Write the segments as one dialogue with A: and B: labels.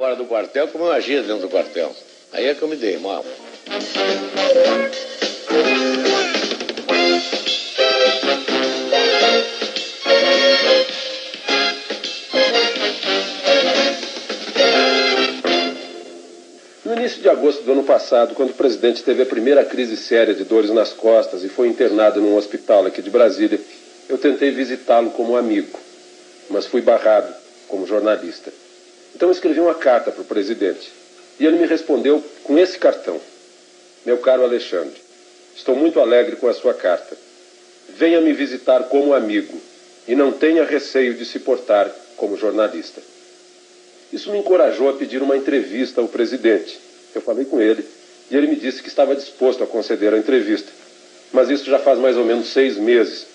A: fora do quartel como eu agia dentro do quartel. Aí é que eu me dei mal.
B: No início de agosto do ano passado, quando o presidente teve a primeira crise séria de dores nas costas e foi internado num hospital aqui de Brasília, eu tentei visitá-lo como amigo, mas fui barrado como jornalista. Então eu escrevi uma carta para o presidente e ele me respondeu com esse cartão. Meu caro Alexandre, estou muito alegre com a sua carta. Venha me visitar como amigo e não tenha receio de se portar como jornalista. Isso me encorajou a pedir uma entrevista ao presidente. Eu falei com ele e ele me disse que estava disposto a conceder a entrevista. Mas isso já faz mais ou menos 6 meses.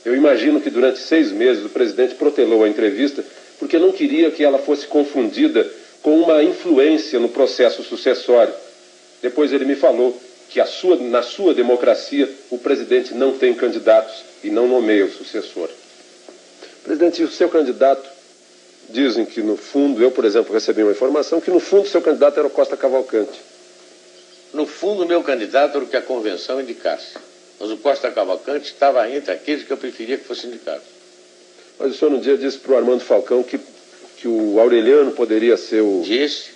B: Eu imagino que durante 6 meses o presidente protelou a entrevista porque não queria que ela fosse confundida com uma influência no processo sucessório. Depois ele me falou que na sua democracia o presidente não tem candidatos e não nomeia o sucessor. Presidente, o seu candidato, dizem que no fundo, eu por exemplo recebi uma informação que no fundo o seu candidato era o Costa Cavalcante.
A: No fundo, o meu candidato era o que a convenção indicasse. Mas o Costa Cavalcante estava entre aqueles que eu preferia que fosse indicado.
B: Mas o senhor um dia disse para o Armando Falcão que o Aureliano poderia ser o...
A: Disse,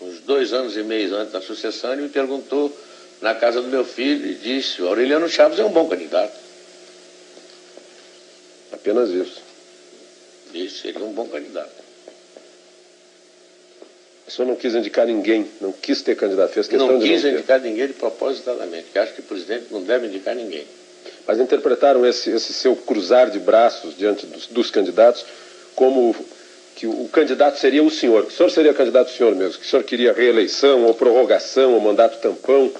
A: uns 2 anos e meio antes da sucessão, ele me perguntou na casa do meu filho e disse: o Aureliano Chaves é um bom candidato.
B: Apenas isso.
A: Disse, seria um bom candidato.
B: O senhor não quis indicar ninguém, não quis ter candidato, fez questão de não ter.
A: Não quis indicar ninguém de propositadamente, que acho que o presidente não deve indicar ninguém.
B: Mas interpretaram esse seu cruzar de braços diante dos candidatos como que o candidato seria o senhor. Que o senhor seria candidato o senhor mesmo, que o senhor queria reeleição, ou prorrogação, ou mandato tampão.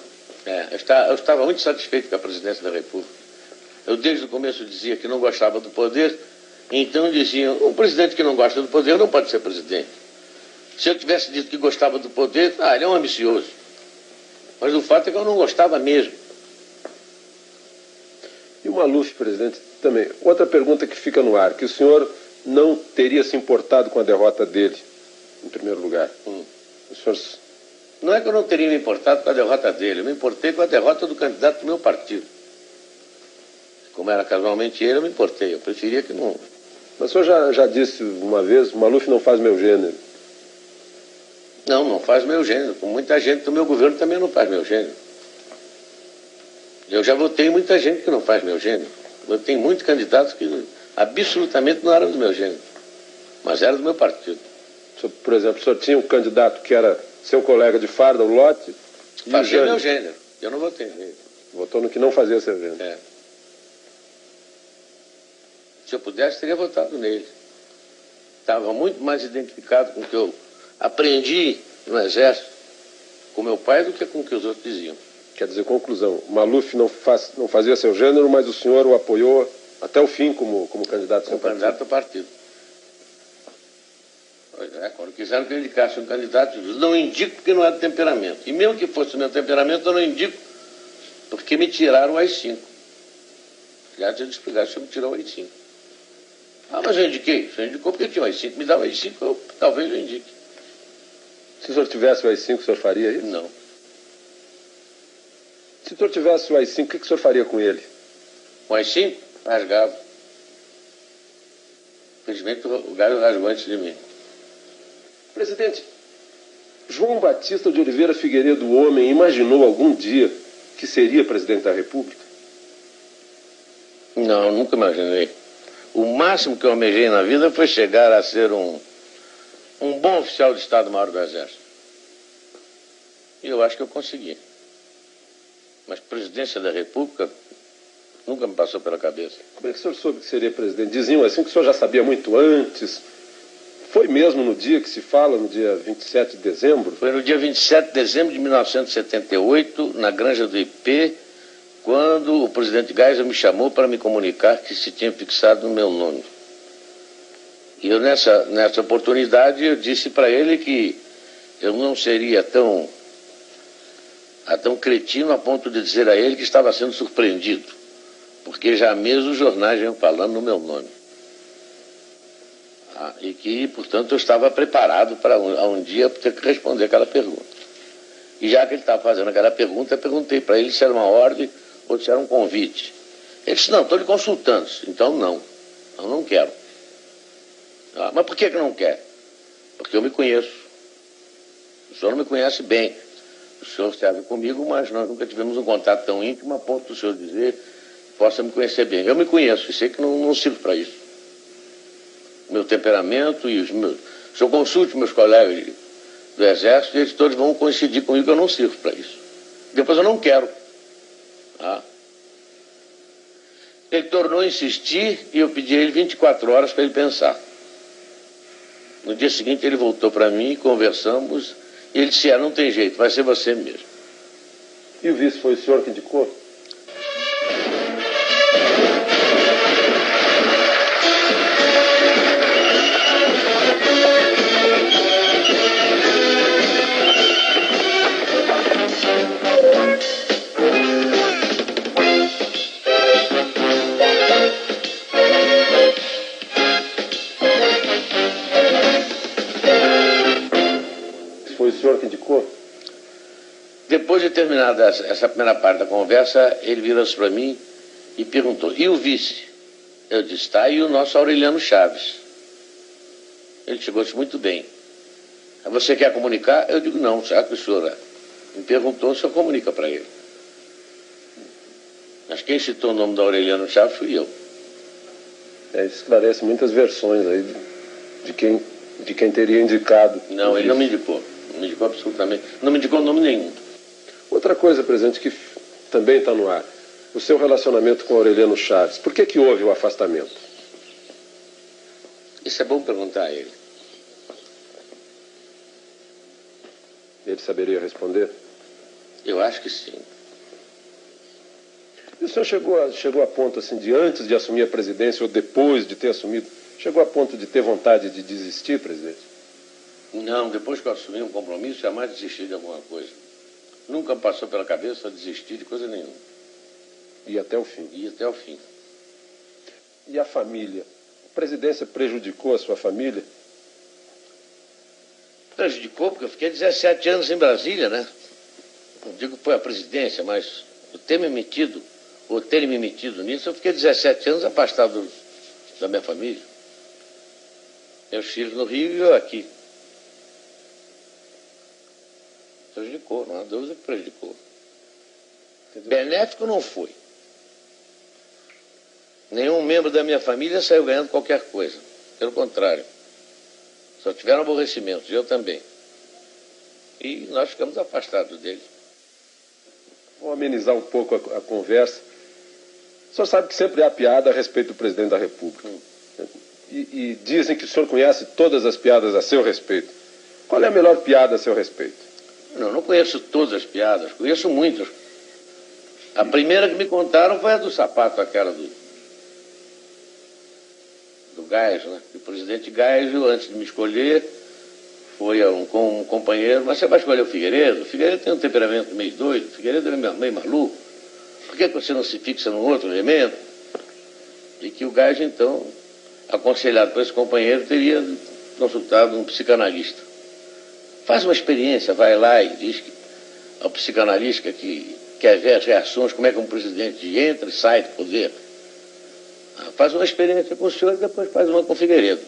A: Eu estava muito satisfeito com a presidência da República. Eu desde o começo dizia que não gostava do poder, então diziam, um presidente que não gosta do poder não pode ser presidente. Se eu tivesse dito que gostava do poder, ele é um ambicioso. Mas o fato é que eu não gostava mesmo.
B: E o Maluf, presidente, também. Outra pergunta que fica no ar, que o senhor não teria se importado com a derrota dele, em primeiro lugar. O senhor...
A: Não é que eu não teria me importado com a derrota dele, eu me importei com a derrota do candidato do meu partido. Como era casualmente ele, eu me importei. Eu preferia que não...
B: Mas o senhor já disse uma vez, o Maluf não faz meu gênero.
A: Não faz meu gênero. Com muita gente do meu governo também não faz meu gênero. Eu já votei muita gente que não faz meu gênero. Eu tenho muitos candidatos que absolutamente não eram do meu gênero, mas eram do meu partido.
B: Por exemplo, o senhor tinha um candidato que era seu colega de farda, o Lotte?
A: Fazia meu gênero. Eu não votei nele.
B: Votou no que não fazia seu gênero.
A: Se eu pudesse, teria votado nele. Estava muito mais identificado com o que eu aprendi no Exército com meu pai do que com o que os outros diziam.
B: Quer dizer, conclusão, Maluf não fazia seu gênero, mas o senhor o apoiou até o fim como candidato ao seu partido.
A: Candidato ao partido. Quando quiseram que eu indicasse um candidato, não indico porque não é do temperamento. E mesmo que fosse o meu temperamento, eu não indico porque me tiraram o AI-5. Aliás, eu explicar se eu me tirou o AI-5. Mas eu indiquei. Você indicou porque tinha o AI-5. Me dá o AI-5, talvez eu indique.
B: Se o senhor tivesse o AI-5, o senhor faria isso?
A: Não.
B: Se o senhor tivesse o AI-5, o que o senhor faria com ele?
A: O AI-5? Rasgava. Infelizmente, o galho rasgou antes de mim.
B: Presidente, João Batista de Oliveira Figueiredo, o homem, imaginou algum dia que seria presidente da República?
A: Não, nunca imaginei. O máximo que eu almejei na vida foi chegar a ser um bom oficial de Estado-Maior do Exército. E eu acho que eu consegui. Mas presidência da República nunca me passou pela cabeça.
B: Como é que o senhor soube que seria presidente? Diziam assim que o senhor já sabia muito antes. Foi mesmo no dia que se fala, no dia 27 de dezembro?
A: Foi no dia 27 de dezembro de 1978, na Granja do IP, quando o presidente Geisel me chamou para me comunicar que se tinha fixado no meu nome. E eu, nessa oportunidade, eu disse para ele que eu não seria tão cretino a ponto de dizer a ele que estava sendo surpreendido, porque já mesmo os jornais iam falando no meu nome. E que, portanto, eu estava preparado para um dia ter que responder aquela pergunta. E já que ele estava fazendo aquela pergunta, eu perguntei para ele se era uma ordem ou se era um convite. Ele disse, não, estou lhe consultando. Então, não, eu não quero. Mas por que não quer? Porque eu me conheço. O senhor não me conhece bem. O senhor serve comigo, mas nós nunca tivemos um contato tão íntimo a ponto do senhor dizer que possa me conhecer bem. Eu me conheço e sei que não sirvo para isso. Meu temperamento e os meus... Se eu consulte meus colegas do Exército, eles todos vão coincidir comigo que eu não sirvo para isso. Depois eu não quero. Ele tornou a insistir e eu pedi a ele 24 horas para ele pensar. No dia seguinte ele voltou para mim, conversamos, e ele disse, não tem jeito, vai ser você mesmo.
B: E o vice foi o senhor que indicou? Foi o senhor que indicou?
A: Depois de terminada essa primeira parte da conversa, ele virou-se para mim e perguntou, e o vice? Eu disse, tá, e o nosso Aureliano Chaves? Ele chegou-se muito bem. Você quer comunicar? Eu digo, não, já que o senhor me perguntou, o senhor comunica para ele. Mas quem citou o nome do Aureliano Chaves fui eu.
B: Esclarece muitas versões aí de quem teria indicado.
A: Não, ele não me indicou. Não me indicou absolutamente. Não me indicou nome nenhum.
B: Outra coisa, presidente, que também está no ar. O seu relacionamento com Aureliano Chaves. Por que houve o afastamento?
A: Isso é bom perguntar a ele.
B: Ele saberia responder?
A: Eu acho que sim.
B: E o senhor chegou a ponto, assim, de antes de assumir a presidência ou depois de ter assumido, chegou a ponto de ter vontade de desistir, presidente?
A: Não, depois que eu assumi um compromisso, jamais desisti de alguma coisa. Nunca passou pela cabeça desistir de coisa nenhuma.
B: E até o fim?
A: E até o fim.
B: E a família? A presidência prejudicou a sua família?
A: Prejudicou porque eu fiquei 17 anos em Brasília, né? Não digo que foi a presidência, mas eu ter me metido, ou terem me metido nisso, eu fiquei 17 anos afastado da minha família. Meus filhos no Rio e eu aqui. Prejudicou, não há dúvida que prejudicou. Benéfico não foi. Nenhum membro da minha família saiu ganhando qualquer coisa. Pelo contrário. Só tiveram aborrecimentos, eu também. E nós ficamos afastados dele.
B: Vamos amenizar um pouco a conversa. O senhor sabe que sempre há piada a respeito do presidente da República. E dizem que o senhor conhece todas as piadas a seu respeito. Qual é a melhor piada a seu respeito?
A: Não conheço todas as piadas, conheço muitas. A primeira que me contaram foi a do sapato, aquela do Geisel, né? O presidente Geisel, antes de me escolher, foi com um companheiro, mas você vai escolher o Figueiredo? O Figueiredo tem um temperamento meio doido, o Figueiredo é meio maluco. Por que você não se fixa num outro elemento? E que o Geisel, então, aconselhado por esse companheiro, teria consultado um psicanalista. Faz uma experiência, vai lá e diz ao psicanalista que quer ver as reações, como é que um presidente entra e sai do poder. Faz uma experiência com o senhor e depois faz uma com o Figueiredo.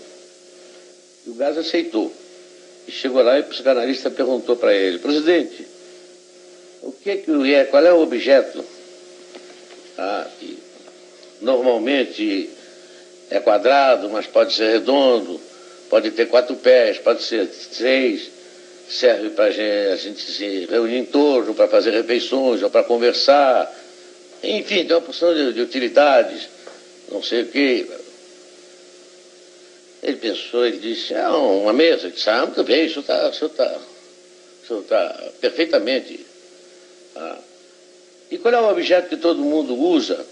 A: E o Geisel aceitou. E chegou lá e o psicanalista perguntou para ele, presidente, qual é o objeto que normalmente é quadrado, mas pode ser redondo, pode ter 4 pés, pode ser 6, serve para a gente se reunir em torno, para fazer refeições ou para conversar. Enfim, tem uma porção de utilidades, não sei o quê. Ele pensou, ele disse, uma mesa. Ele disse, muito bem, o senhor está perfeitamente. E qual é o objeto que todo mundo usa?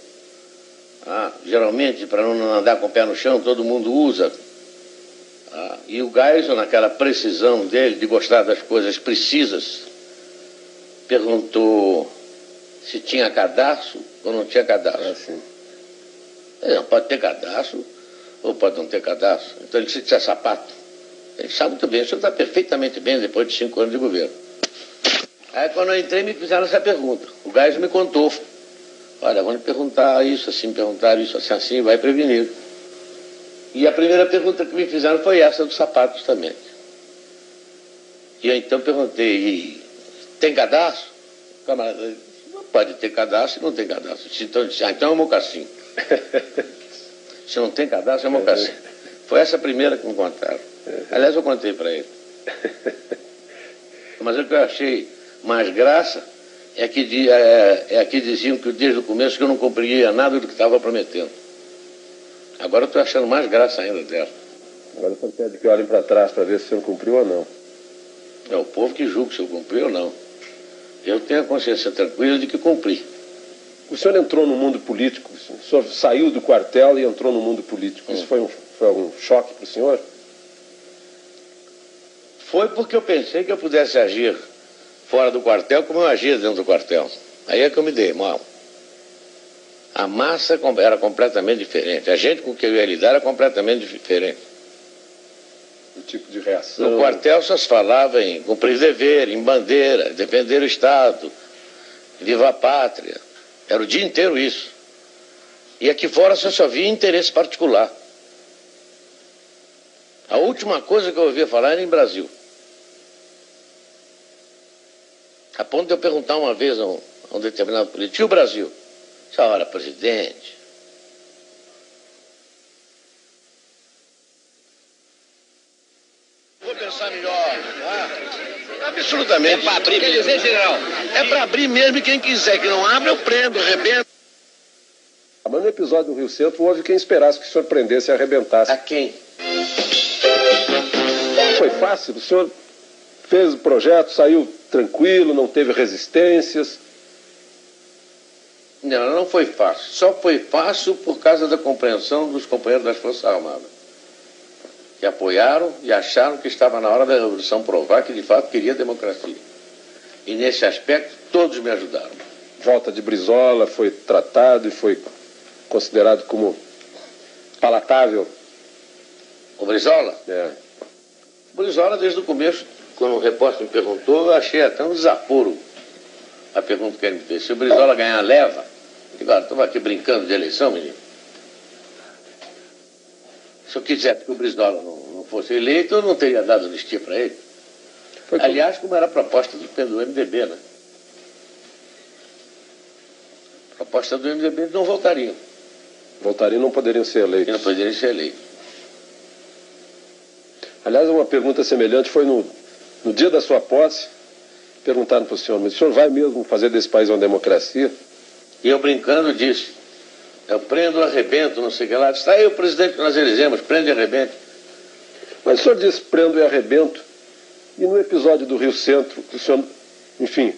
A: Geralmente, para não andar com o pé no chão, todo mundo usa. E o Geisel, naquela precisão dele, de gostar das coisas precisas, perguntou se tinha cadarço ou não tinha cadarço.
B: Sim.
A: Não pode ter cadarço ou pode não ter cadastro. Então ele disse que isso é sapato. Ele sabe muito bem, o senhor está perfeitamente bem depois de 5 anos de governo. Aí quando eu entrei me fizeram essa pergunta. O Gás me contou. Olha, vão lhe perguntar isso assim, perguntaram isso assim, assim, vai prevenir. E a primeira pergunta que me fizeram foi essa dos sapatos também. E eu então perguntei, tem cadastro? O camarada disse, não pode ter cadastro e não tem cadastro. Então eu disse, então é um mocassim. Se não tem cadastro, é um mocassim. Foi essa a primeira que me contaram. Aliás, eu contei para ele. Mas o que eu achei mais graça é que diziam que desde o começo que eu não cumpria nada do que estava prometendo. Agora eu estou achando mais graça ainda dela.
B: Agora o senhor pede que olhem para trás para ver se o senhor cumpriu ou não.
A: É o povo que julga se eu cumpri ou não. Eu tenho a consciência tranquila de que cumpri.
B: O senhor entrou no mundo político, o senhor saiu do quartel e entrou no mundo político. Isso foi um choque para o senhor?
A: Foi porque eu pensei que eu pudesse agir fora do quartel como eu agia dentro do quartel. Aí é que eu me dei mal. A massa era completamente diferente. A gente com quem eu ia lidar era completamente diferente.
B: O tipo de reação?
A: No quartel só se falava em cumprir dever, em bandeira, defender o Estado, viva a pátria. Era o dia inteiro isso. E aqui fora só via interesse particular. A última coisa que eu ouvia falar era em Brasil. A ponto de eu perguntar uma vez a um determinado político, e o Brasil? Essa hora, presidente. Vou pensar melhor. Absolutamente.
C: É para abrir, quer dizer, general?
A: É para abrir mesmo, e quem quiser que não abra, eu prendo, arrebento.
B: Mas no episódio do Rio Centro houve quem esperasse que o senhor prendesse e arrebentasse.
A: A quem?
B: Foi fácil, o senhor fez o projeto, saiu tranquilo, não teve resistências.
A: Não foi fácil. Só foi fácil por causa da compreensão dos companheiros das Forças Armadas, que apoiaram e acharam que estava na hora da Revolução provar que de fato queria democracia. E nesse aspecto todos me ajudaram.
B: Volta de Brizola foi tratado e foi considerado como palatável.
A: O Brizola?
B: É.
A: O Brizola, desde o começo, quando o repórter me perguntou, eu achei até um desaforo a pergunta que ele me fez. Se o Brizola ganhar, leva. Eu digo, estamos aqui brincando de eleição, menino. Se eu quisesse que o Brizola não fosse eleito, eu não teria dado anistia para ele. Aliás, como era a proposta do MDB, né? A proposta do MDB, eles não voltariam.
B: Voltariam e não poderiam ser eleitos.
A: E não poderiam ser eleitos.
B: Aliás, uma pergunta semelhante foi no dia da sua posse, perguntaram para o senhor, mas o senhor vai mesmo fazer desse país uma democracia?
A: E eu brincando disse, eu prendo, arrebento, não sei o que lá. Está aí o presidente que nós elegemos, prende e arrebente.
B: Mas o senhor disse prendo e arrebento, e no episódio do Rio Centro, o senhor, enfim,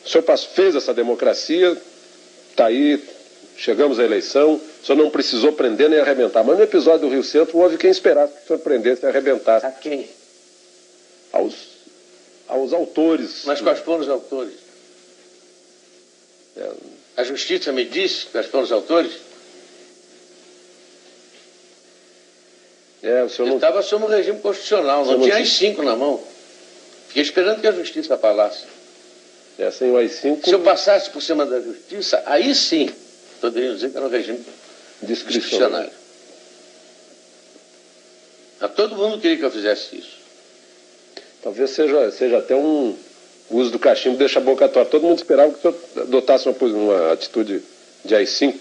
B: o senhor fez essa democracia, está aí, chegamos à eleição, o senhor não precisou prender nem arrebentar, mas no episódio do Rio Centro houve quem esperasse que o senhor prendesse e arrebentasse.
A: A quem?
B: Aos autores.
A: Mas quais foram os autores? A justiça me disse quais foram os autores?
B: O senhor não...
A: estava sob um regime constitucional, não tinha AI-5 na mão. Fiquei esperando que a justiça falasse.
B: Sem o AI-5...
A: Se eu passasse por cima da justiça, aí sim, poderiam dizer que era um regime discricionário. Mas todo mundo queria que eu fizesse isso.
B: Talvez seja até o uso do cachimbo deixa a boca torta. Todo mundo esperava que o senhor adotasse uma atitude de AI-5.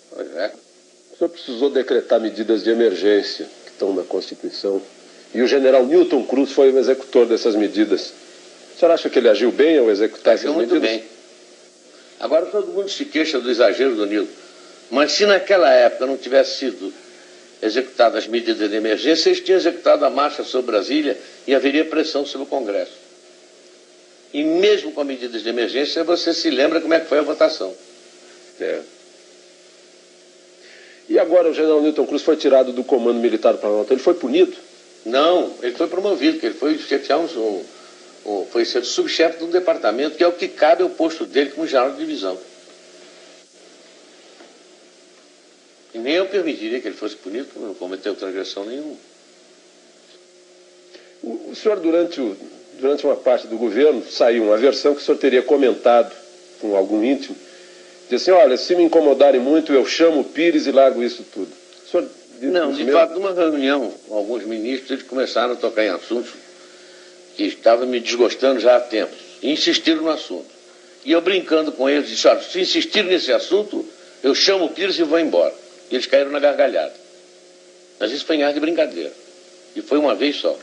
A: Pois é.
B: O senhor precisou decretar medidas de emergência que estão na Constituição. E o general Newton Cruz foi o executor dessas medidas. O senhor acha que ele agiu bem ao executar essas medidas?
A: Agiu muito bem. Agora todo mundo se queixa do exagero do Newton. Mas se naquela época não tivesse sido executadas as medidas de emergência, eles tinham executado a marcha sobre Brasília e haveria pressão sobre o Congresso. E mesmo com medidas de emergência, você se lembra como é que foi a votação.
B: E agora o general Newton Cruz foi tirado do comando militar do Planalto. Ele foi punido?
A: Não, ele foi promovido, porque ele foi chefiar foi ser subchefe de um departamento, que é o que cabe ao posto dele como general de divisão. E nem eu permitiria que ele fosse punido, porque não cometeu transgressão nenhuma.
B: O senhor, durante uma parte do governo, saiu uma versão que o senhor teria comentado com algum íntimo, disse assim, olha, se me incomodarem muito, eu chamo o Pires e largo isso tudo. O senhor
A: não, de fato, numa reunião com alguns ministros, eles começaram a tocar em assuntos que estavam me desgostando já há tempos, e insistiram no assunto. E eu brincando com eles, disse, olha, se insistirem nesse assunto, eu chamo o Pires e vou embora. E eles caíram na gargalhada. Mas isso foi em ar de brincadeira. E foi uma vez só.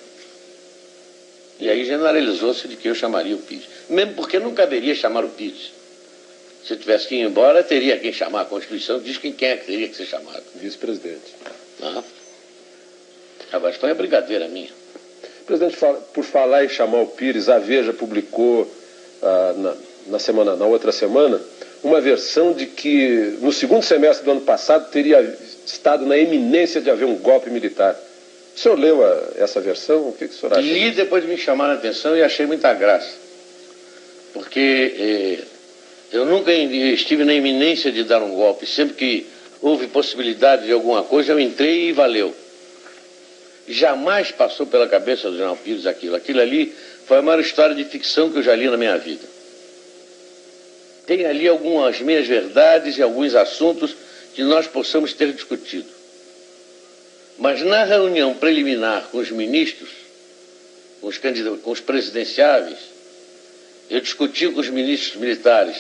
A: E aí generalizou-se de que eu chamaria o Pires. Mesmo porque não caberia chamar o Pires. Se eu tivesse que ir embora, teria quem chamar. A Constituição diz quem é que teria que ser chamado.
B: Vice-presidente.
A: Mas foi uma brincadeira minha.
B: Presidente, por falar em chamar o Pires, a Veja publicou na outra semana uma versão de que no segundo semestre do ano passado teria estado na iminência de haver um golpe militar. O senhor leu essa versão? O que o senhor acha?
A: Li depois de me chamar a atenção e achei muita graça. Porque eu nunca estive na iminência de dar um golpe. Sempre que houve possibilidade de alguma coisa, eu entrei e valeu. Jamais passou pela cabeça do general Pires aquilo. Aquilo ali foi a maior história de ficção que eu já li na minha vida. Tem ali algumas meias verdades e alguns assuntos que nós possamos ter discutido. Mas na reunião preliminar com os ministros, com os presidenciáveis, eu discuti com os ministros militares.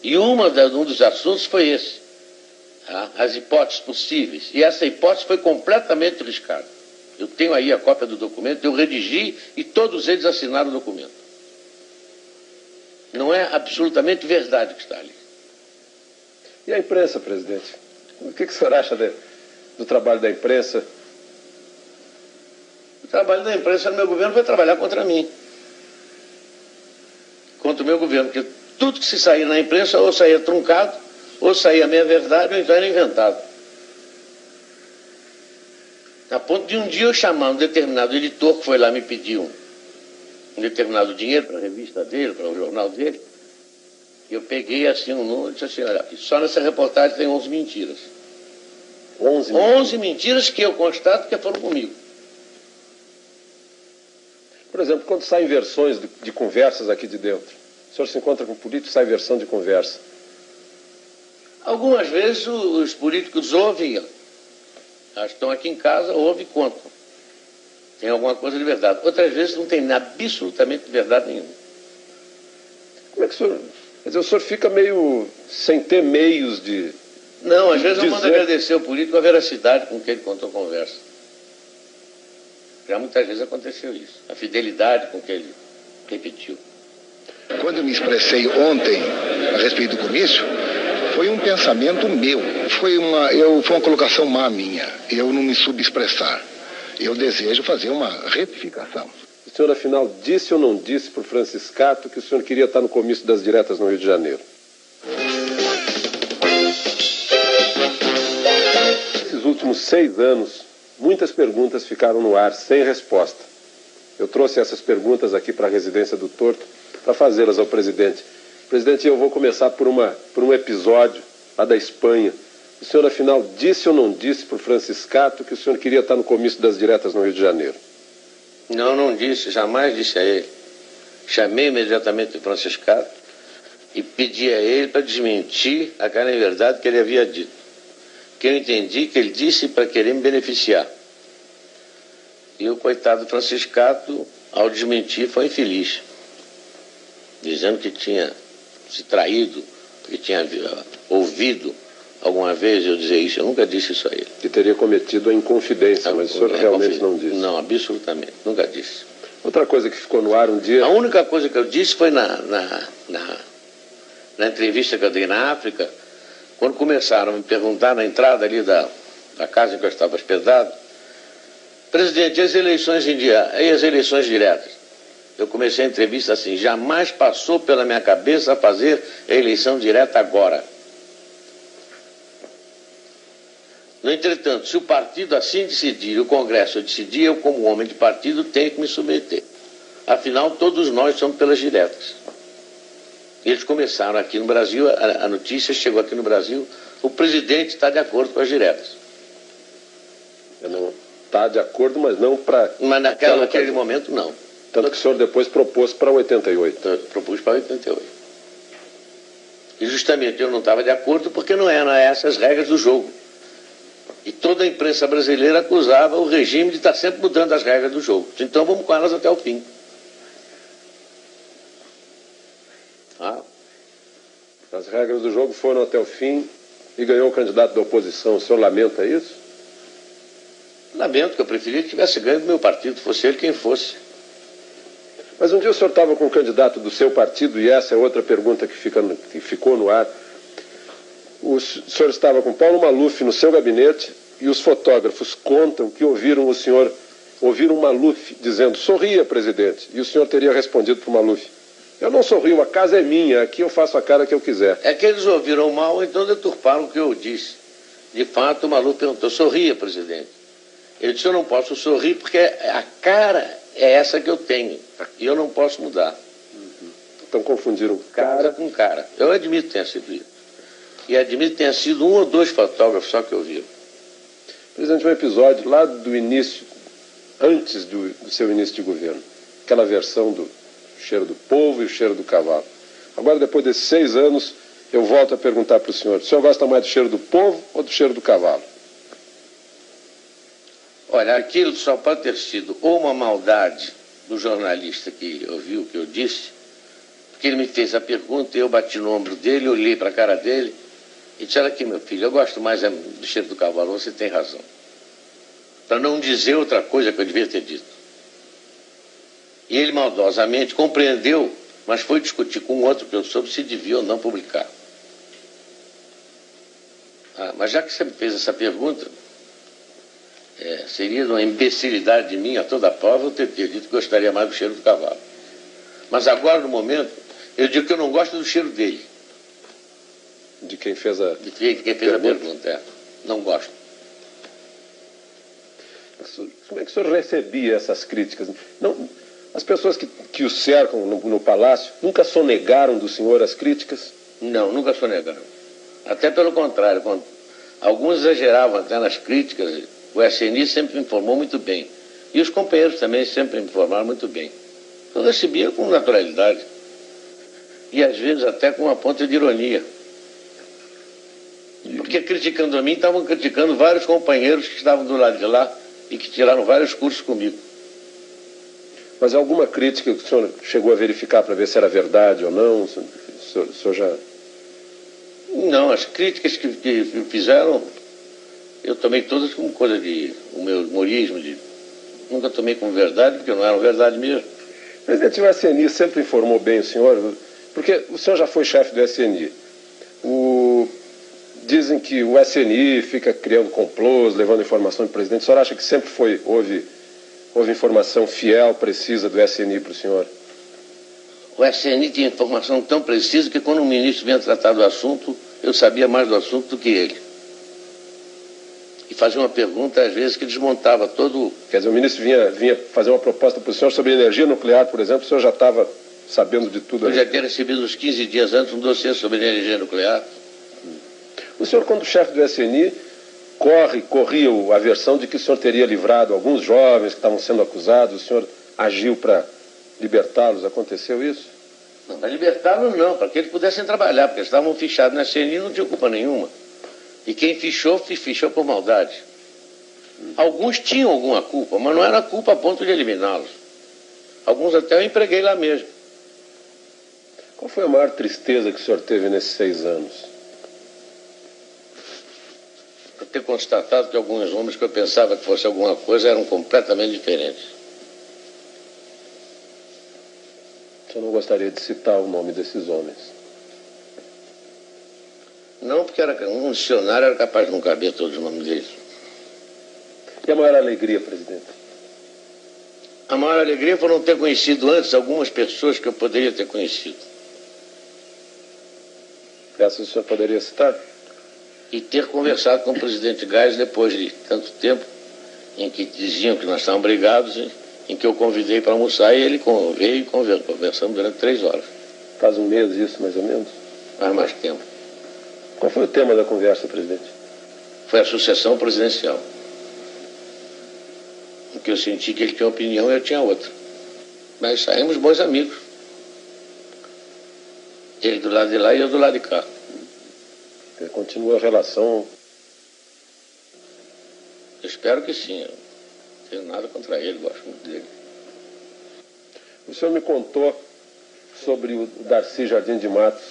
A: E um dos assuntos foi esse. As hipóteses possíveis. E essa hipótese foi completamente riscada. Eu tenho aí a cópia do documento, eu redigi e todos eles assinaram o documento. Não é absolutamente verdade o que está ali.
B: E a imprensa, presidente? O que o senhor acha do trabalho da imprensa?
A: O trabalho da imprensa no meu governo vai trabalhar contra mim. Contra o meu governo, porque tudo que se sair na imprensa ou saía truncado, ou saía meia verdade, ou então era inventado. A ponto de um dia eu chamar um determinado editor que foi lá me pedir um determinado dinheiro para a revista dele, para o jornal dele. Eu peguei assim um número e disse assim, olha, só nessa reportagem tem 11 mentiras. 11 mentiras que eu constato que foram comigo.
B: Por exemplo, quando saem versões de conversas aqui de dentro, o senhor se encontra com políticos, sai versão de conversa.
A: Algumas vezes os políticos ouvem, estão aqui em casa, ouvem e contam. Tem alguma coisa de verdade. Outras vezes não tem absolutamente verdade nenhuma.
B: Como é que o senhor... Quer dizer, o senhor fica meio sem ter meios de...
A: Não, às vezes eu mando agradecer ao político a veracidade com que ele contou a conversa. Já muitas vezes aconteceu isso. A fidelidade com que ele repetiu.
C: Quando eu me expressei ontem a respeito do comício, foi um pensamento meu. Foi uma colocação má minha. Eu não me subexpressar. Eu desejo fazer uma retificação.
B: O senhor, afinal, disse ou não disse para o Franciscato que o senhor queria estar no comício das diretas no Rio de Janeiro? Nesses últimos 6 anos, muitas perguntas ficaram no ar, sem resposta. Eu trouxe essas perguntas aqui para a residência do Torto para fazê-las ao presidente. Presidente, eu vou começar por um episódio lá da Espanha. O senhor, afinal, disse ou não disse para o Franciscato que o senhor queria estar no comício das diretas no Rio de Janeiro?
A: Não, não disse, jamais disse a ele. Chamei imediatamente o Franciscato e pedi a ele para desmentir a cara em verdade que ele havia dito. Que eu entendi que ele disse para querer me beneficiar. E o coitado Franciscato, ao desmentir, foi infeliz. Dizendo que tinha se traído, que tinha ouvido alguma vez eu dizer isso. Eu nunca disse isso a ele.
B: Que teria cometido a inconfidência, mas o senhor realmente não disse.
A: Não, absolutamente, nunca disse.
B: Outra coisa que ficou no ar um dia...
A: A única coisa que eu disse foi na entrevista que eu dei na África, quando começaram a me perguntar na entrada ali da casa em que eu estava hospedado, presidente, e as eleições diretas? Eu comecei a entrevista assim, jamais passou pela minha cabeça fazer a eleição direta agora. No entretanto, se o partido assim decidir, o Congresso decidir, eu como homem de partido tenho que me submeter. Afinal, todos nós somos pelas diretas. Eles começaram aqui no Brasil, a notícia chegou aqui no Brasil, o presidente está de acordo com as diretas.
B: Não está de acordo, mas não para...
A: Mas naquele momento, não.
B: Tanto que o senhor depois propôs para 88.
A: Então, eu propus para 88. E justamente eu não estava de acordo porque não eram essas regras do jogo. E toda a imprensa brasileira acusava o regime de estar sempre mudando as regras do jogo. Então vamos com elas até o fim.
B: As regras do jogo foram até o fim e ganhou o candidato da oposição. O senhor lamenta isso?
A: Lamento, que eu preferia que tivesse ganho do meu partido, fosse ele quem fosse.
B: Mas um dia o senhor estava com o candidato do seu partido, e essa é outra pergunta que ficou no ar. O senhor estava com Paulo Maluf no seu gabinete e os fotógrafos contam que ouviram o Maluf dizendo: sorria, presidente. E o senhor teria respondido para o Maluf: eu não sorrio, a casa é minha, aqui eu faço a cara que eu quiser.
A: É que eles ouviram mal, então deturparam o que eu disse. De fato, o Maluf perguntou: sorria, presidente. Ele disse: eu não posso sorrir porque a cara é essa que eu tenho e eu não posso mudar.
B: Então confundiram
A: Cara com cara. Eu admito que tenha sido isso. E admito que tenha sido um ou dois fotógrafos só que ouviram.
B: Presidente, um episódio lá do início, antes do seu início de governo. Aquela versão do cheiro do povo e o cheiro do cavalo. Agora, depois desses 6 anos, eu volto a perguntar para o senhor gosta mais do cheiro do povo ou do cheiro do cavalo?
A: Olha, aquilo só pode ter sido ou uma maldade do jornalista que ouviu o que eu disse, porque ele me fez a pergunta e eu bati no ombro dele, olhei para a cara dele e disse: olha aqui, meu filho, eu gosto mais do cheiro do cavalo, você tem razão. Para não dizer outra coisa que eu devia ter dito. E ele maldosamente compreendeu, mas foi discutir com outro professor se devia ou não publicar. Mas já que você me fez essa pergunta, seria uma imbecilidade de mim, a toda prova, eu ter dito que gostaria mais do cheiro do cavalo. Mas agora, no momento, eu digo que eu não gosto do cheiro dele.
B: De quem fez a
A: pergunta, não gosto.
B: Como é que o senhor recebia essas críticas? Não, as pessoas que o cercam no palácio nunca sonegaram do senhor as críticas?
A: Não, nunca sonegaram. Até pelo contrário, quando alguns exageravam até nas críticas, o SNI sempre me informou muito bem. E os companheiros também sempre me informaram muito bem. Eu recebia com naturalidade. E às vezes até com uma ponta de ironia. Porque criticando a mim, estavam criticando vários companheiros que estavam do lado de lá e que tiraram vários cursos comigo.
B: Mas alguma crítica que o senhor chegou a verificar para ver se era verdade ou não? O senhor já...
A: Não, as críticas que fizeram, eu tomei todas como coisa o meu humorismo. Nunca tomei como verdade, porque não eram verdade mesmo.
B: Presidente, o SNI sempre informou bem o senhor, porque o senhor já foi chefe do SNI. Dizem que o SNI fica criando complôs, levando informação do presidente. O senhor acha que sempre houve informação fiel, precisa do SNI para o senhor?
A: O SNI tinha informação tão precisa que quando o ministro vinha tratar do assunto, eu sabia mais do assunto do que ele. E fazia uma pergunta, às vezes, que desmontava todo...
B: Quer dizer, o ministro vinha fazer uma proposta para o senhor sobre energia nuclear, por exemplo, o senhor já estava sabendo de tudo?
A: Eu já tinha recebido uns 15 dias antes um dossiê sobre energia nuclear.
B: O senhor, quando chefe do SNI, corria a versão de que o senhor teria livrado alguns jovens que estavam sendo acusados, o senhor agiu para libertá-los, aconteceu isso?
A: Não, para libertá-los não, para que eles pudessem trabalhar, porque eles estavam fichados na SNI e não tinham culpa nenhuma. E quem fichou por maldade. Alguns tinham alguma culpa, mas não era culpa a ponto de eliminá-los. Alguns até eu empreguei lá mesmo.
B: Qual foi a maior tristeza que o senhor teve nesses 6 anos?
A: Por ter constatado que alguns homens que eu pensava que fosse alguma coisa eram completamente diferentes.
B: O senhor não gostaria de citar o nome desses homens?
A: Não, porque um dicionário era capaz de não caber todos os nomes deles.
B: E a maior alegria, presidente?
A: A maior alegria foi não ter conhecido antes algumas pessoas que eu poderia ter conhecido.
B: Essas o senhor poderia citar?
A: E ter conversado com o presidente Geisel depois de tanto tempo, em que diziam que nós estávamos brigados, em que eu convidei para almoçar e ele veio e conversamos durante 3 horas.
B: Faz um mês isso, mais ou menos?
A: Faz mais tempo.
B: Qual foi o tema da conversa, presidente?
A: Foi a sucessão presidencial. Porque eu senti que ele tinha uma opinião e eu tinha outra. Mas saímos bons amigos. Ele do lado de lá e eu do lado de cá.
B: Continua a relação?
A: Eu espero que sim. Eu não tenho nada contra ele, gosto muito dele.
B: O senhor me contou sobre o Darcy Jardim de Matos.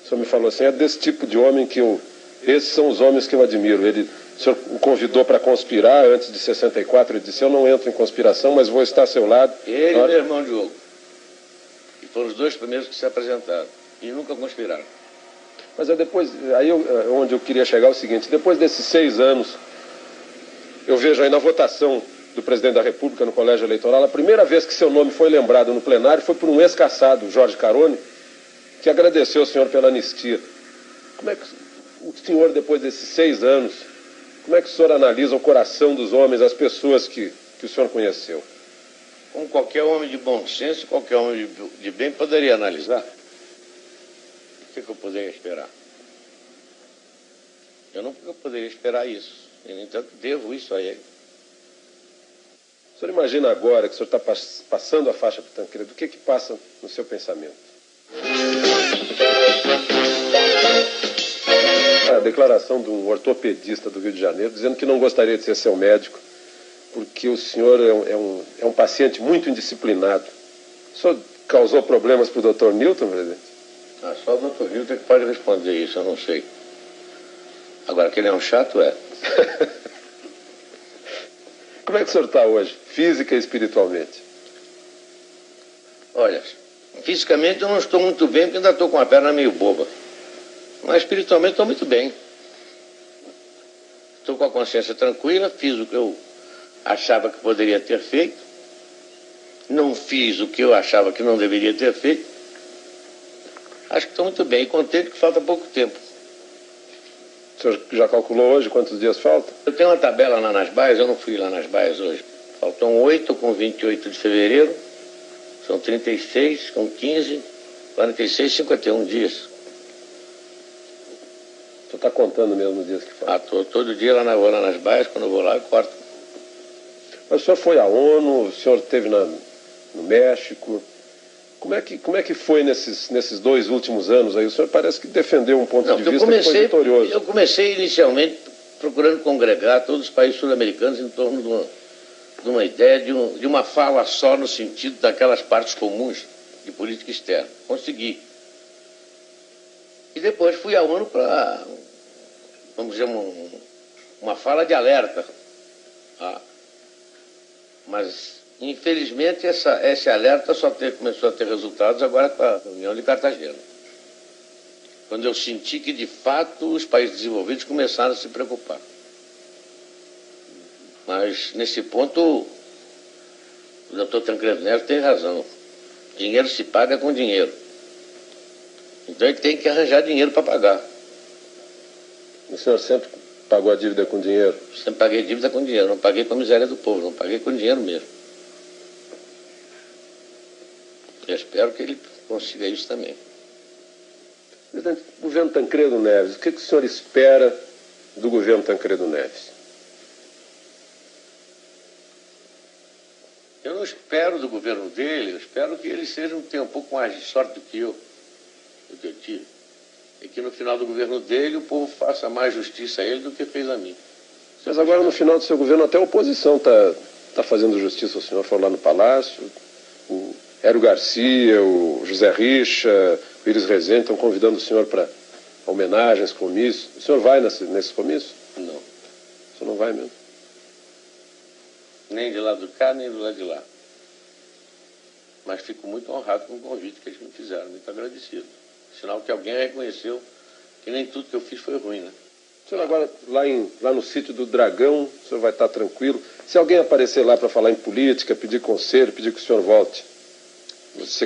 B: O senhor me falou assim, é desse tipo de homem que eu... Esses são os homens que eu admiro. O senhor o convidou para conspirar antes de 64. Ele disse, eu não entro em conspiração, mas vou estar ao seu lado.
A: Ele e meu irmão Diogo. E foram os dois primeiros que se apresentaram. E nunca conspiraram.
B: Mas é depois, onde eu queria chegar é o seguinte, depois desses 6 anos, eu vejo aí na votação do presidente da República no colégio eleitoral, a primeira vez que seu nome foi lembrado no plenário foi por um ex-caçado, Jorge Carone, que agradeceu ao senhor pela anistia. Como é que o senhor, depois desses 6 anos, como é que o senhor analisa o coração dos homens, as pessoas que o senhor conheceu?
A: Como qualquer homem de bom senso, qualquer homem de bem poderia analisar. O que eu poderia esperar? Eu não poderia esperar isso. E, no entanto, devo isso a ele.
B: O senhor imagina agora que o senhor está passando a faixa para o Tancredo, o que passa no seu pensamento? A declaração de um ortopedista do Rio de Janeiro, dizendo que não gostaria de ser seu médico, porque o senhor é um paciente muito indisciplinado. O senhor causou problemas para o Dr. Newton, presidente?
A: Só o Dr. Newton que pode responder isso, eu não sei. Agora, que ele é um chato, é.
B: Como é que o senhor está hoje, física e espiritualmente?
A: Olha, fisicamente eu não estou muito bem, porque ainda estou com a perna meio boba. Mas espiritualmente estou muito bem. Estou com a consciência tranquila, fiz o que eu achava que poderia ter feito. Não fiz o que eu achava que não deveria ter feito. Acho que estou muito bem e contente que falta pouco tempo.
B: O senhor já calculou hoje quantos dias faltam?
A: Eu tenho uma tabela lá nas baias, eu não fui lá nas baias hoje. Faltam 8 com 28 de fevereiro, são 36 com 15, 46, 51 dias.
B: O senhor está contando mesmo os dias que faltam?
A: Todo dia vou lá nas baias, quando eu vou lá eu corto.
B: Mas o senhor foi à ONU, o senhor esteve no México. Como é que foi nesses 2 últimos anos aí? O senhor parece que defendeu um ponto de vista que foi vitorioso.
A: Eu comecei inicialmente procurando congregar todos os países sul-americanos em torno de uma ideia de uma fala só no sentido daquelas partes comuns de política externa. Consegui. E depois fui à ONU para, vamos dizer, uma fala de alerta. Mas, infelizmente, esse alerta começou a ter resultados agora com a reunião de Cartagena. Quando eu senti que, de fato, os países desenvolvidos começaram a se preocupar. Mas, nesse ponto, o Dr. Tancredo Neves tem razão. Dinheiro se paga com dinheiro. Então, ele tem que arranjar dinheiro para pagar.
B: O senhor sempre pagou a dívida com dinheiro?
A: Sempre paguei dívida com dinheiro. Não paguei com a miséria do povo, não paguei com dinheiro mesmo. Eu espero que ele consiga isso também.
B: Presidente, governo Tancredo Neves, o que o senhor espera do governo Tancredo Neves?
A: Eu não espero do governo dele, eu espero que ele tenha um pouco mais de sorte do que eu tive. E que no final do governo dele o povo faça mais justiça a ele do que fez a mim.
B: Mas agora no final do seu governo até a oposição está fazendo justiça ao senhor. Foi lá no Palácio, o Hélio Garcia, o José Richa, o Iris Rezende estão convidando o senhor para homenagens, comícios. O senhor vai nesses comícios?
A: Não.
B: O senhor não vai mesmo?
A: Nem de lá do cá, nem do lado de lá. Mas fico muito honrado com o convite que eles me fizeram, muito agradecido. Sinal que alguém reconheceu que nem tudo que eu fiz foi ruim, né?
B: O senhor agora, lá no sítio do Dragão, o senhor vai estar tranquilo. Se alguém aparecer lá para falar em política, pedir conselho, pedir que o senhor volte, você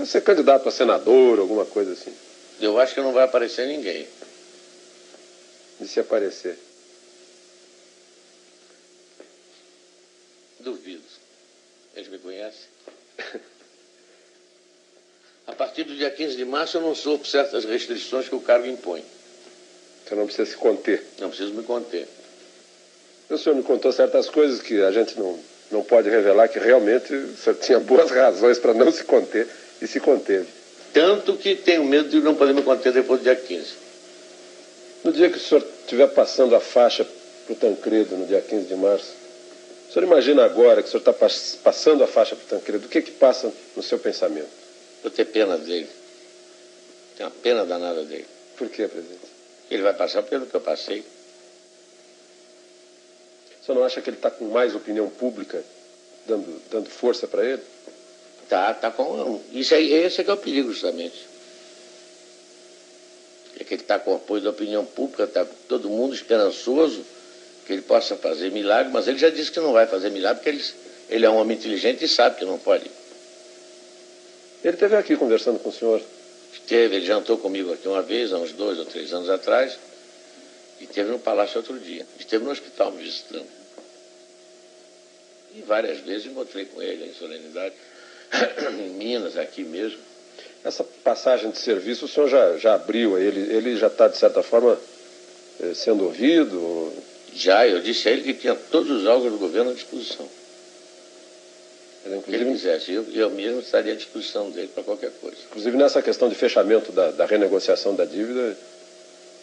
B: ser candidato a senador, alguma coisa assim.
A: Eu acho que não vai aparecer ninguém.
B: E se aparecer?
A: Duvido. Eles me conhecem. A partir do dia 15 de março eu não sofro certas restrições que o cargo impõe.
B: Você não precisa se conter.
A: Não preciso me conter.
B: O senhor me contou certas coisas que a gente não pode revelar, que realmente o senhor tinha boas razões para não se conter e se conteve.
A: Tanto que tenho medo de não poder me conter depois do dia 15.
B: No dia que o senhor estiver passando a faixa para o Tancredo, no dia 15 de março, o senhor imagina agora que o senhor está passando a faixa para o Tancredo, o que passa no seu pensamento?
A: Eu tenho pena dele. Tenho uma pena danada dele.
B: Por quê, presidente?
A: Ele vai passar pelo que eu passei.
B: O senhor não acha que ele está com mais opinião pública dando força para ele?
A: Tá com... Esse é que é o perigo, justamente. É que ele está com o apoio da opinião pública, está todo mundo esperançoso que ele possa fazer milagre, mas ele já disse que não vai fazer milagre, porque ele é um homem inteligente e sabe que não pode.
B: Ele esteve aqui conversando com o senhor.
A: Ele jantou comigo aqui uma vez, há uns 2 ou 3 anos atrás, e esteve no palácio outro dia. Esteve no hospital me visitando. E várias vezes encontrei com ele em solenidade, em Minas, aqui mesmo.
B: Essa passagem de serviço o senhor já abriu, ele já está, de certa forma, sendo ouvido?
A: Já, eu disse a ele que tinha todos os órgãos do governo à disposição. Se ele quisesse, eu mesmo estaria à disposição dele para qualquer coisa.
B: Inclusive nessa questão de fechamento da renegociação da dívida?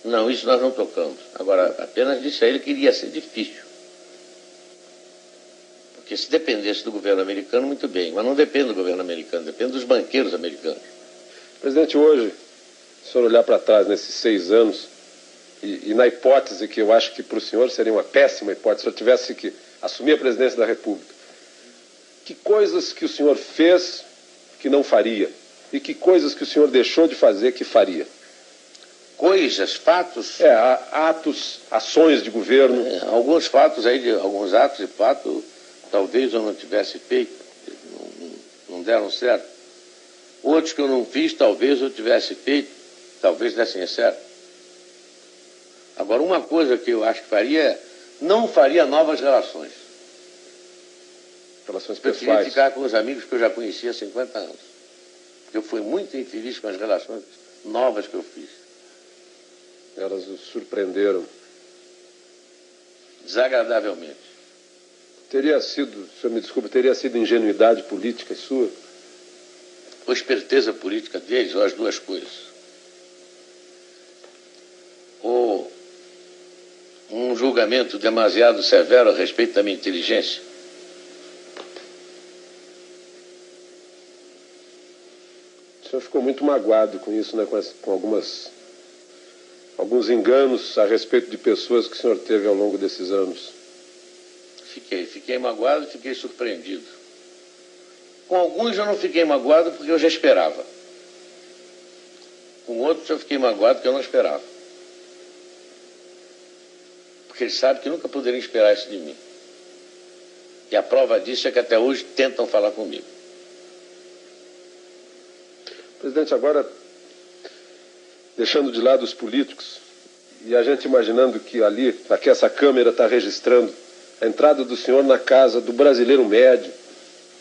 A: Não, isso nós não tocamos. Agora, apenas disse a ele que iria ser difícil. Porque se dependesse do governo americano, muito bem. Mas não depende do governo americano, depende dos banqueiros americanos.
B: Presidente, hoje, se o senhor olhar para trás nesses 6 anos, e na hipótese que eu acho que para o senhor seria uma péssima hipótese, se eu tivesse que assumir a presidência da República, que coisas que o senhor fez que não faria? E que coisas que o senhor deixou de fazer que faria?
A: Coisas, fatos?
B: Atos, ações de governo.
A: Alguns fatos aí, alguns atos e fatos, talvez eu não tivesse feito, não deram certo. Outros que eu não fiz, talvez eu tivesse feito, talvez dessem certo. Agora, uma coisa que eu acho que faria é, não faria novas relações.
B: Relações
A: pessoais. Eu queria ficar com os amigos que eu já conhecia há 50 anos. Eu fui muito infeliz com as relações novas que eu fiz.
B: Elas o surpreenderam?
A: Desagradavelmente.
B: Teria sido, o senhor me desculpe, teria sido ingenuidade política sua?
A: Ou esperteza política deles, ou as duas coisas. Ou um julgamento demasiado severo a respeito da minha inteligência.
B: O senhor ficou muito magoado com isso, né? Com alguns enganos a respeito de pessoas que o senhor teve ao longo desses anos.
A: Fiquei magoado e fiquei surpreendido. Com alguns eu não fiquei magoado porque eu já esperava. Com outros eu fiquei magoado porque eu não esperava. Porque eles sabem que nunca poderiam esperar isso de mim. E a prova disso é que até hoje tentam falar comigo.
B: Presidente, agora, deixando de lado os políticos, e a gente imaginando que ali, aqui essa câmera está registrando a entrada do senhor na casa do brasileiro médio,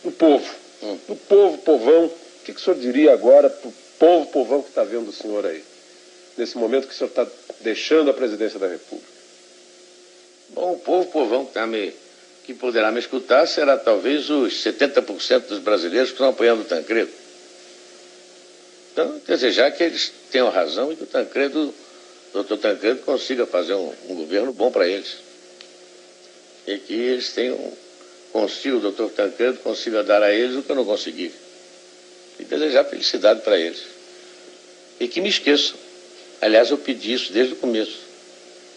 B: do povo, do povão, o que o senhor diria agora para o povão que está vendo o senhor aí, nesse momento que o senhor está deixando a presidência da República?
A: Bom, o povão que poderá me escutar será talvez os 70% dos brasileiros que estão apoiando o Tancredo. Então, desejar que eles tenham razão e que o doutor Tancredo consiga fazer um governo bom para eles. E que eles o doutor Tancredo consiga dar a eles o que eu não consegui. E desejar felicidade para eles. E que me esqueçam. Aliás, eu pedi isso desde o começo.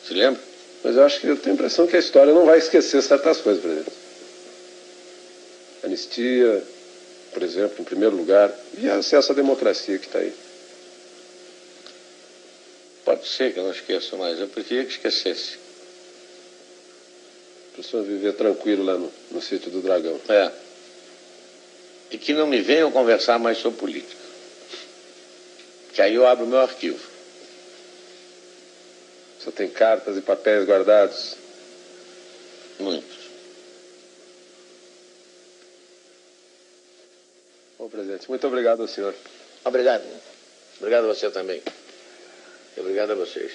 A: Se lembra?
B: Mas eu acho que eu tenho a impressão que a história não vai esquecer certas coisas, presidente. Anistia, por exemplo, em primeiro lugar, e acesso à democracia que está aí.
A: Pode ser que eu não esqueça, mas eu preferia que esquecesse.
B: Para o senhor viver tranquilo lá no sítio do Dragão.
A: É. E que não me venham conversar mais sobre política. Que aí eu abro o meu arquivo.
B: O senhor tem cartas e papéis guardados?
A: Muitos.
B: Bom, presidente, muito obrigado ao senhor.
A: Obrigado. Obrigado a você também. Obrigado a vocês.